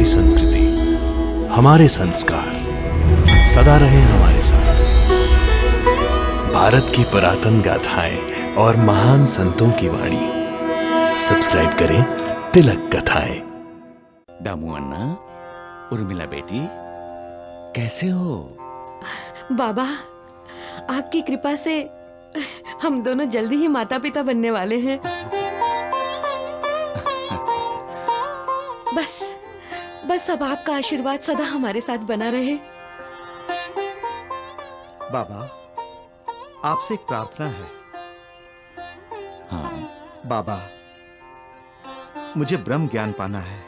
हमारी संस्कृति, हमारे संस्कार सदा रहे हमारे साथ। भारत की पुरातन गाथाएं और महान संतों की वाणी। सब्सक्राइब करें तिलक कथाएं। दामू अन्ना, उर्मिला बेटी, कैसे हो? बाबा, आपकी कृपा से हम दोनों जल्दी ही माता पिता बनने वाले हैं। बस अब आपका आशीर्वाद सदा हमारे साथ बना रहे। बाबा, आपसे एक प्रार्थना है। हाँ बाबा, मुझे ब्रह्म ज्ञान पाना है।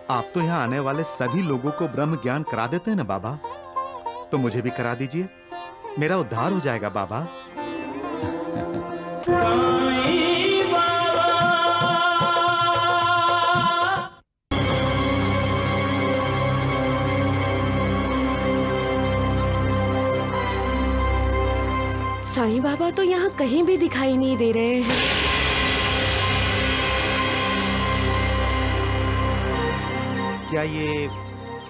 आप तो यहाँ आने वाले सभी लोगों को ब्रह्म ज्ञान करा देते हैं ना बाबा, तो मुझे भी करा दीजिए। मेरा उद्धार हो जाएगा बाबा। साईं बाबा तो यहाँ कहीं भी दिखाई नहीं दे रहे हैं। क्या ये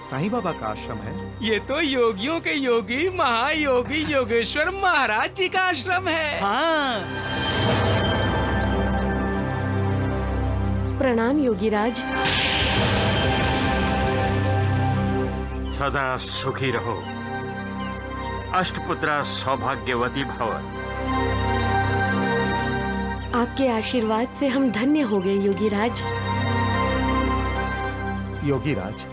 साईं बाबा का आश्रम है? ये तो योगियों के योगी महायोगी योगेश्वर महाराज जी का आश्रम है। हाँ। प्रणाम योगीराज। सदा सुखी रहो, अष्टपुत्रा सौभाग्यवती भव। आपके आशीर्वाद से हम धन्य हो गए योगीराज। योगीराज,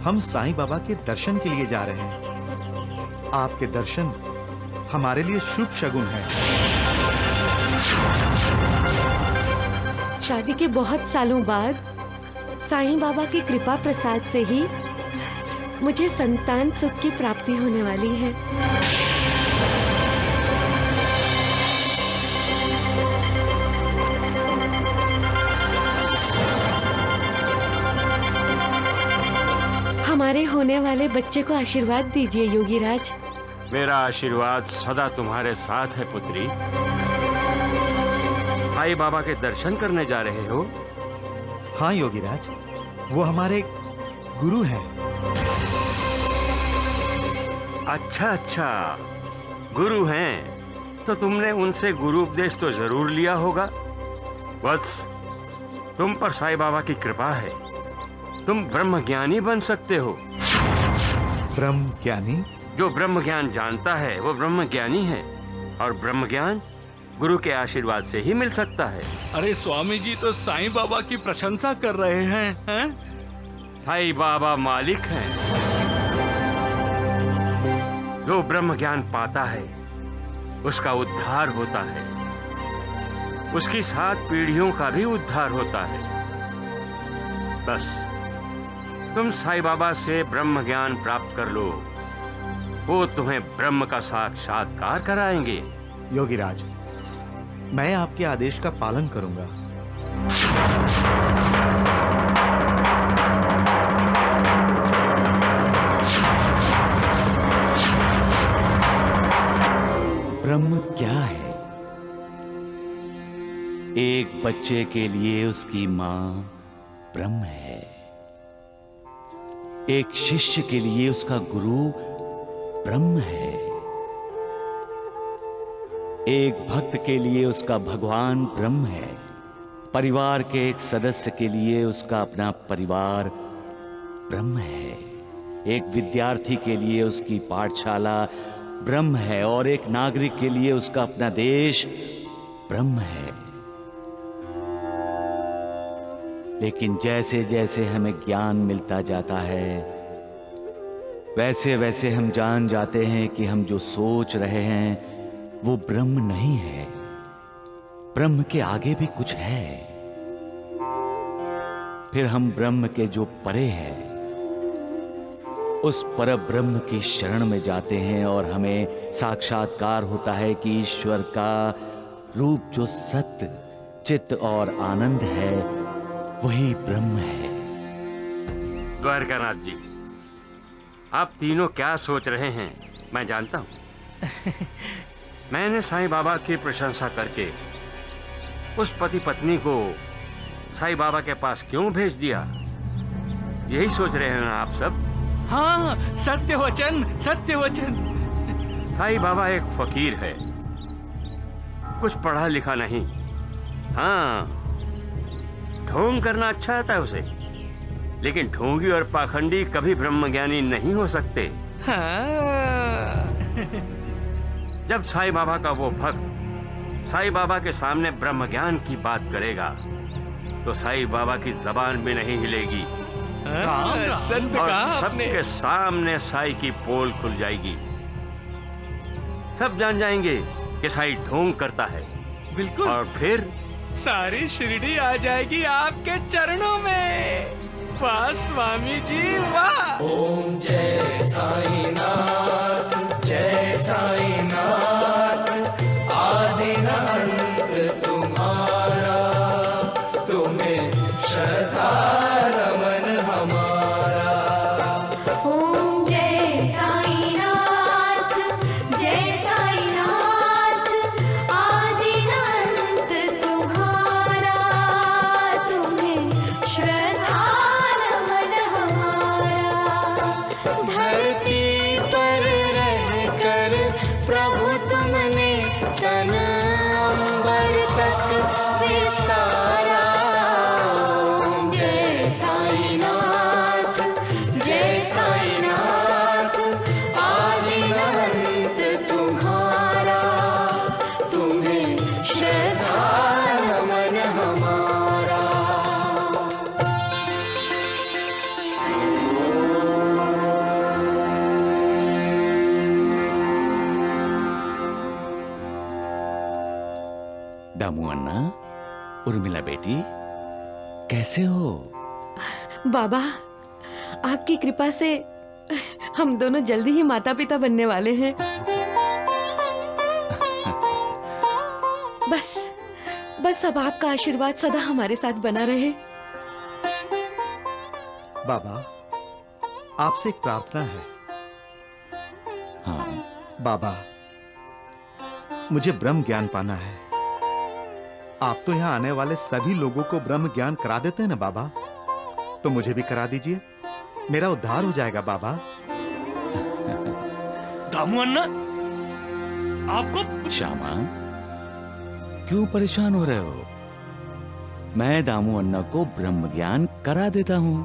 हम साईं बाबा के दर्शन के लिए जा रहे हैं। आपके दर्शन हमारे लिए शुभ शगुन है। शादी के बहुत सालों बाद साईं बाबा की कृपा प्रसाद से ही मुझे संतान सुख की प्राप्ति होने वाली है। हमारे होने वाले बच्चे को आशीर्वाद दीजिए योगीराज। मेरा आशीर्वाद सदा तुम्हारे साथ है पुत्री। साईं बाबा के दर्शन करने जा रहे हो? हाँ योगीराज, वो हमारे गुरु हैं। अच्छा, गुरु हैं तो तुमने उनसे गुरु उपदेश तो जरूर लिया होगा। वत्स, तुम पर साईं बाबा की कृपा है, तुम ब्रह्म ज्ञानी बन सकते हो। ब्रह्म ज्ञानी? जो ब्रह्म ज्ञान जानता है वो ब्रह्म ज्ञानी है, और ब्रह्म ज्ञान गुरु के आशीर्वाद से ही मिल सकता है। अरे स्वामी जी तो साईं बाबा की प्रशंसा कर रहे हैं? साईं बाबा मालिक हैं। जो ब्रह्म ज्ञान पाता है उसका उद्धार होता है, उसकी 7 पीढ़ियों का भी उद्धार होता है। बस तुम साईं बाबा से ब्रह्म ज्ञान प्राप्त कर लो, वो तुम्हें ब्रह्म का साक्षात्कार कराएंगे। योगीराज, मैं आपके आदेश का पालन करूंगा। ब्रह्म क्या है? एक बच्चे के लिए उसकी मां ब्रह्म है। एक शिष्य के लिए उसका गुरु ब्रह्म है। एक भक्त के लिए उसका भगवान ब्रह्म है। परिवार के एक सदस्य के लिए उसका अपना परिवार ब्रह्म है। एक विद्यार्थी के लिए उसकी पाठशाला ब्रह्म है, और एक नागरिक के लिए उसका अपना देश ब्रह्म है। लेकिन जैसे जैसे हमें ज्ञान मिलता जाता है, वैसे वैसे हम जान जाते हैं कि हम जो सोच रहे हैं वो ब्रह्म नहीं है। ब्रह्म के आगे भी कुछ है। फिर हम ब्रह्म के जो परे है उस पर ब्रह्म की शरण में जाते हैं, और हमें साक्षात्कार होता है कि ईश्वर का रूप जो सत्य, चित्त और आनंद है वही ब्रह्म है। द्वारकानाथ जी, आप तीनों क्या सोच रहे हैं मैं जानता हूं। मैंने साईं बाबा की प्रशंसा करके उस पति पत्नी को साईं बाबा के पास क्यों भेज दिया? यही सोच रहे हैं ना आप सब? हाँ, सत्य वचन, सत्य वचन। साईं बाबा एक फकीर है, कुछ पढ़ा लिखा नहीं। हाँ, ढोंग करना अच्छा आता है उसे, लेकिन ढोंगी और पाखंडी कभी ब्रह्मज्ञानी नहीं हो सकते। हाँ। जब साईं बाबा का वो भक्त साईं बाबा के सामने ब्रह्म ज्ञान की बात करेगा तो साईं बाबा की जबान भी नहीं हिलेगी संत और कहा आपने। सबके सामने साईं की पोल खुल जाएगी। सब जान जाएंगे कि साईं ढोंग करता है बिल्कुल। और फिर सारी शिरडी आ जाएगी आपके चरणों में। वाह स्वामी जी वाह। ओम जय साईनाथ, जय साईनाथ। आदि न अंत तुम्हारा, तुम्हें श्रद्धा नमन हमारा। ओम जय साईनाथ, जय साईनाथ। आदि न अंत तुम्हारा, तुम्हें श्रद्धा नमन हमारा। धरती पर रहकर प्रभु तुमने तन अंबर तक विस्तारा। ओम जय साईनाथ, जय साईनाथ। आदि न अंत तुम्हारा, तुम्हें श्रद्धा नमन हमारा। दामू अन्ना, उर्मिला बेटी, कैसे हो? बाबा, आपकी कृपा से हम दोनों जल्दी ही माता पिता बनने वाले हैं। बस अब आपका आशीर्वाद सदा हमारे साथ बना रहे। बाबा, आपसे एक प्रार्थना है। हाँ, बाबा, मुझे ब्रह्म ज्ञान पाना है। आप तो यहाँ आने वाले सभी लोगों को ब्रह्म ज्ञान करा देते हैं ना बाबा, तो मुझे भी करा दीजिए। मेरा उद्धार हो जाएगा बाबा। दामू अन्ना, आपको श्यामा, क्यों परेशान हो रहे हो? मैं दामू अन्ना को ब्रह्म ज्ञान करा देता हूं।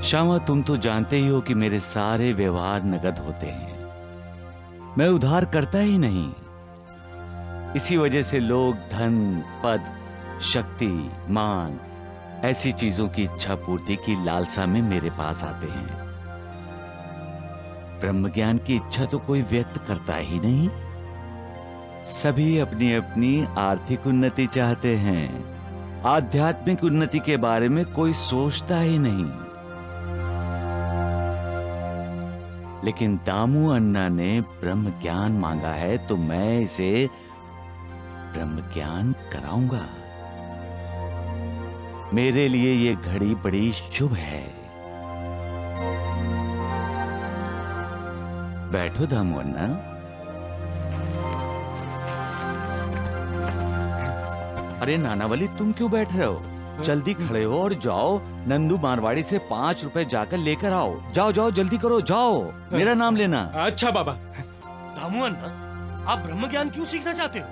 श्यामा, तुम तो जानते ही हो कि मेरे सारे व्यवहार नगद होते हैं, मैं उधार करता ही नहीं। इसी वजह से लोग धन, पद, शक्ति, मान ऐसी चीजों की इच्छा पूर्ति की लालसा में मेरे पास आते हैं। ब्रह्म ज्ञान की इच्छा तो कोई व्यक्त करता ही नहीं। सभी अपनी अपनी आर्थिक उन्नति चाहते हैं, आध्यात्मिक उन्नति के बारे में कोई सोचता ही नहीं। लेकिन दामू अन्ना ने ब्रह्म ज्ञान मांगा है तो मैं इसे ब्रह्म ज्ञान कराऊंगा। मेरे लिए ये घड़ी बड़ी शुभ है। बैठो दामू अन्ना। अरे नानावली, तुम क्यों बैठ रहे हो? जल्दी खड़े हो और जाओ, नंदू मारवाड़ी से 5 रुपए जाकर लेकर आओ। जाओ जाओ, जल्दी करो, जाओ, मेरा नाम लेना। अच्छा बाबा। दामू अन्ना, आप ब्रह्म ज्ञान क्यों सीखना चाहते हो?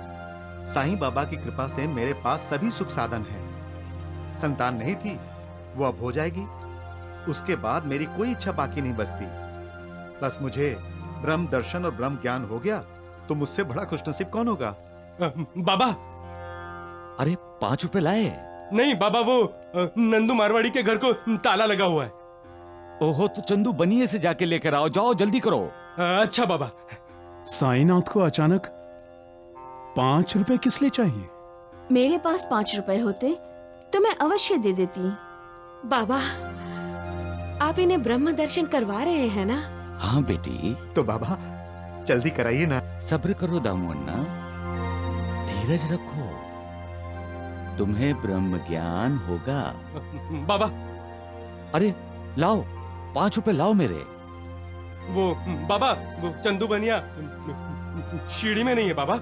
साईं बाबा की कृपा से मेरे पास सभी सुख साधन है। संतान नहीं थी, वो अब हो जाएगी। उसके बाद मेरी कोई इच्छा बाकी नहीं बचती। बस मुझे ब्रह्म दर्शन और ब्रह्म ज्ञान हो गया तो मुझसे बड़ा खुशनसीब कौन होगा? बाबा। अरे 5 रुपए लाए? नहीं बाबा, वो नंदू मारवाड़ी के घर को ताला लगा हुआ है। ओहो, तो चंदू बनिए से जाके लेकर आओ। जाओ, जल्दी करो। अच्छा बाबा। साईनाथ को अचानक 5 रुपए किस लिए चाहिए? मेरे पास 5 रुपए होते तो मैं अवश्य दे देती। बाबा, आप इन्हें ब्रह्म दर्शन करवा रहे हैं ना? हाँ बेटी। तो बाबा जल्दी कराइए ना। सब्र करो दामू अन्ना, धीरज रखो, तुम्हें ब्रह्म ज्ञान होगा। बाबा। अरे लाओ, 5 रुपए लाओ मेरे। वो बाबा, वो चंदू बनिया शिरडी में नहीं है बाबा,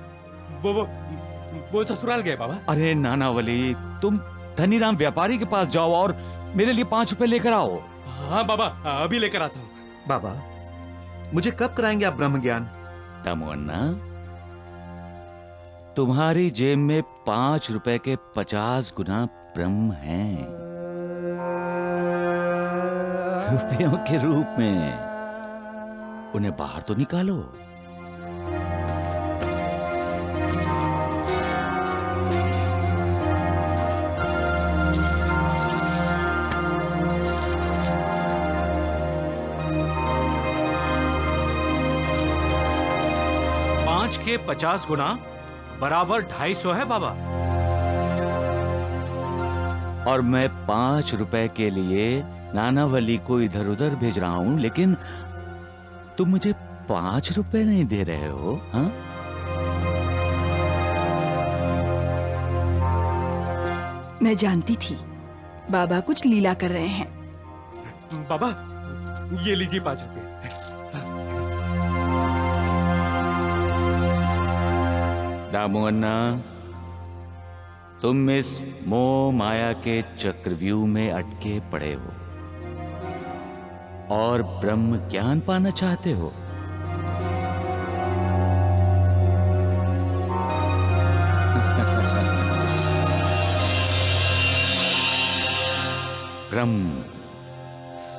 वो ससुराल गए बाबा। अरे नानावली, तुम धनीराम व्यापारी के पास जाओ और मेरे लिए 5 रुपए लेकर आओ। हाँ बाबा, अभी लेकर आता हूँ। बाबा, मुझे कब कराएंगे आप ब्रह्म ज्ञान? दामुअन्ना, तुम्हारी जेब में 5 रुपए के 50 गुना ब्रह्म हैं, रुपयों के रूप में। उन्हें बाहर तो निकालो। पांच के 50 गुना बराबर 250 है बाबा। और मैं 5 रुपए के लिए नानावली को इधर उधर भेज रहा हूं, लेकिन तुम मुझे 5 रुपए नहीं दे रहे हो। हाँ, मैं जानती थी बाबा कुछ लीला कर रहे हैं। बाबा, ये लीजिए 5 रुपए। दामुअन्ना, तुम इस मोह माया के चक्रव्यूह में अटके पड़े हो और ब्रह्म ज्ञान पाना चाहते हो। ब्रह्म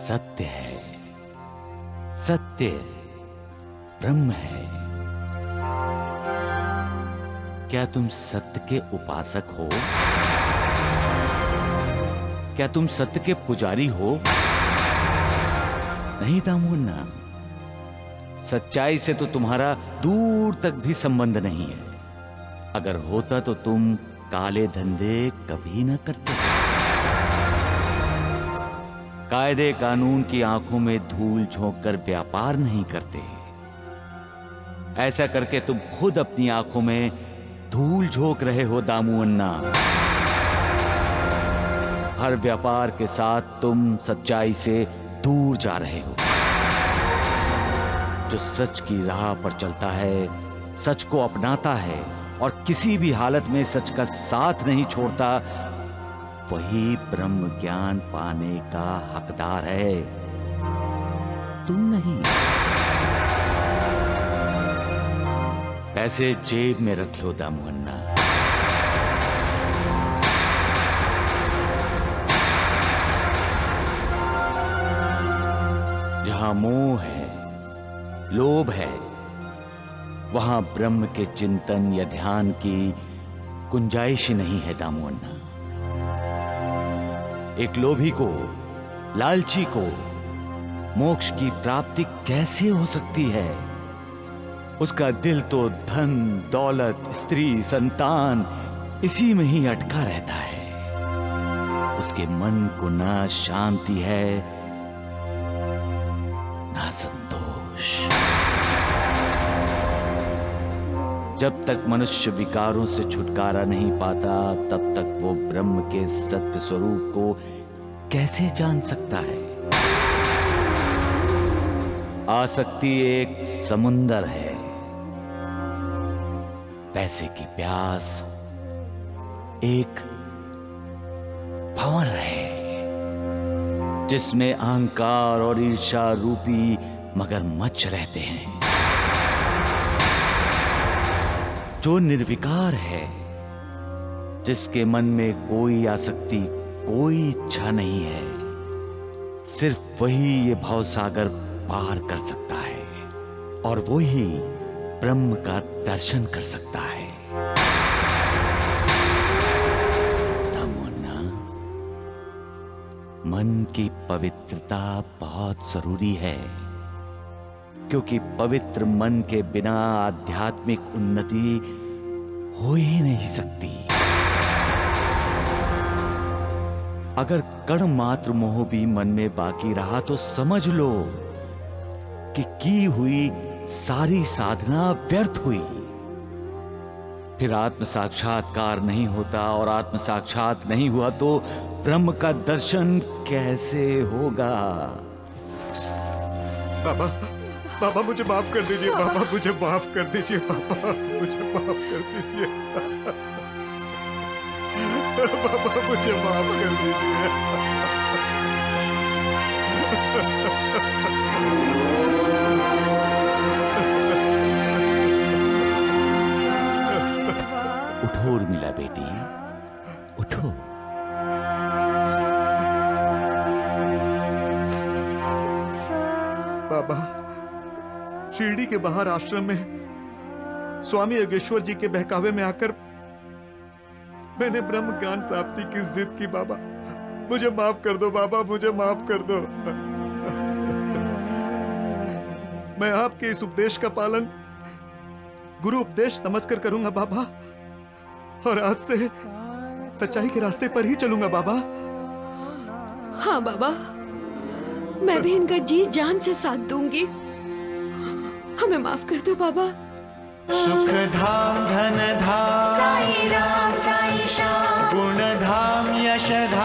सत्य है, सत्य ब्रह्म है। क्या तुम सत्य के उपासक हो? क्या तुम सत्य के पुजारी हो? नहीं दामुअन्ना, सच्चाई से तो तुम्हारा दूर तक भी संबंध नहीं है। अगर होता तो तुम काले धंधे कभी न करते। कायदे कानून की आंखों में धूल झोंक कर व्यापार नहीं करते। ऐसा करके तुम खुद अपनी आंखों में धूल झोंक रहे हो दामुअन्ना। हर व्यापार के साथ तुम सच्चाई से दूर जा रहे हो। जो सच की राह पर चलता है, सच को अपनाता है और किसी भी हालत में सच का साथ नहीं छोड़ता, वही ब्रह्म ज्ञान पाने का हकदार है, तुम नहीं। पैसे जेब में रख लो दामुअन्ना। जहां मोह है, लोभ है, वहां ब्रह्म के चिंतन या ध्यान की गुंजाइश नहीं है दामुअन्ना। एक लोभी को, लालची को मोक्ष की प्राप्ति कैसे हो सकती है? उसका दिल तो धन, दौलत, स्त्री, संतान इसी में ही अटका रहता है। उसके मन को ना शांति है, ना संतोष। जब तक मनुष्य विकारों से छुटकारा नहीं पाता, तब तक वो ब्रह्म के सत्य स्वरूप को कैसे जान सकता है? आसक्ति एक समुंदर है, पैसे की प्यास एक भंवर है, जिसमें अहंकार और ईर्ष्या रूपी मगरमच्छ रहते हैं। जो निर्विकार है, जिसके मन में कोई आसक्ति, कोई इच्छा नहीं है, सिर्फ वही ये भवसागर पार कर सकता है और वही ब्रह्म का दर्शन कर सकता है। दामुअन्ना, मन की पवित्रता बहुत जरूरी है, क्योंकि पवित्र मन के बिना आध्यात्मिक उन्नति हो ही नहीं सकती। अगर कण मात्र मोह भी मन में बाकी रहा तो समझ लो कि की हुई सारी साधना व्यर्थ हुई। फिर आत्म साक्षात्कार नहीं होता, और आत्म साक्षात नहीं हुआ तो ब्रह्म का दर्शन कैसे होगा? बाबा, बाबा मुझे माफ कर दीजिए। बाबा मुझे माफ कर दीजिए। बाबा मुझे माफ कर दीजिए। बाबा मुझे माफ कर दीजिए। उठो उर्मिला बेटी, उठो। बाबा, शिरडी के बाहर आश्रम में स्वामी योगेश्वर जी के बहकावे में आकर मैंने ब्रह्म ज्ञान प्राप्ति की जिद की। बाबा मुझे माफ कर दो, बाबा मुझे माफ कर दो। मैं आपके इस उपदेश का पालन गुरु उपदेश समझकर करूंगा बाबा, और आज से सच्चाई के रास्ते पर ही चलूंगा बाबा। हाँ बाबा, मैं भी इनका जी जान से साथ दूंगी। हमें माफ कर दो बाबा। सुख धाम धन धाम साई राम साई श्याम, गुण धाम यश धाम।